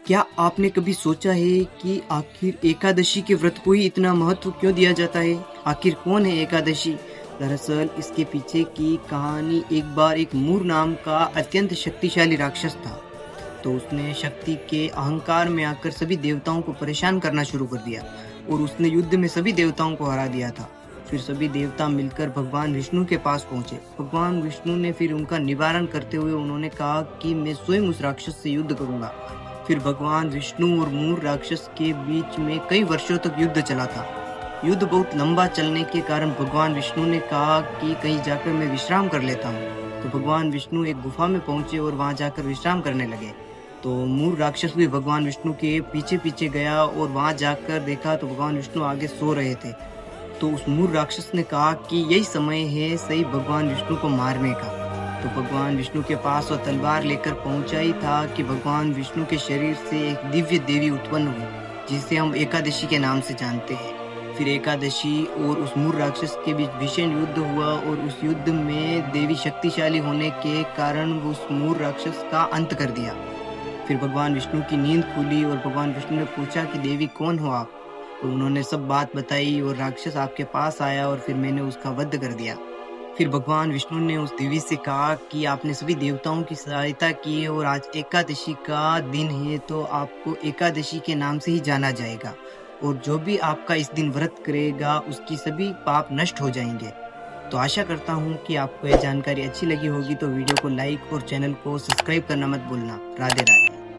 क्या आपने कभी सोचा है कि आखिर एकादशी के व्रत को ही इतना महत्व क्यों दिया जाता है? आखिर कौन है एकादशी? दरअसल इसके पीछे की कहानी एक बार एक मूर नाम का अत्यंत शक्तिशाली राक्षस था। तो उसने शक्ति के अहंकार में आकर सभी देवताओं को परेशान करना शुरू कर दिया और उसने युद्ध में सभी देवताओं को हरा दिया था। फिर सभी देवता मिलकर भगवान विष्णु के पास पहुंचे। भगवान विष्णु ने फिर उनका निवारण करते हुए उन्होंने कहा कि मैं स्वयं उस राक्षस से युद्ध करूंगा। फिर भगवान विष्णु और मूर राक्षस के बीच में कई वर्षों तक युद्ध चला था। युद्ध बहुत लंबा चलने के कारण भगवान विष्णु ने कहा कि कहीं जाकर मैं विश्राम कर लेता हूँ। तो भगवान विष्णु एक गुफा में पहुंचे और वहां जाकर विश्राम करने लगे। तो मूर राक्षस भी भगवान विष्णु के पीछे पीछे गया और वहां जाकर देखा तो भगवान विष्णु आगे सो रहे थे। तो उस मूर राक्षस ने कहा कि यही समय है सही भगवान विष्णु को मारने का। तो भगवान विष्णु के पास वो तलवार लेकर पहुंचा ही था कि भगवान विष्णु के शरीर से एक दिव्य देवी उत्पन्न हुई, जिसे हम एकादशी के नाम से जानते हैं। फिर एकादशी और उस मूर राक्षस के बीच भीषण युद्ध हुआ और उस युद्ध में देवी शक्तिशाली होने के कारण उस मूर राक्षस का अंत कर दिया। फिर भगवान विष्णु की नींद खुली और भगवान विष्णु ने पूछा कि देवी कौन हो आप? तो उन्होंने सब बात बताई और राक्षस आपके पास आया और फिर मैंने उसका वध कर दिया। फिर भगवान विष्णु ने उस देवी से कहा कि आपने सभी देवताओं की सहायता की है और आज एकादशी का दिन है, तो आपको एकादशी के नाम से ही जाना जाएगा और जो भी आपका इस दिन व्रत करेगा उसकी सभी पाप नष्ट हो जाएंगे। तो आशा करता हूँ कि आपको यह जानकारी अच्छी लगी होगी। तो वीडियो को लाइक और चैनल को सब्सक्राइब करना मत भूलना। राधे राधे।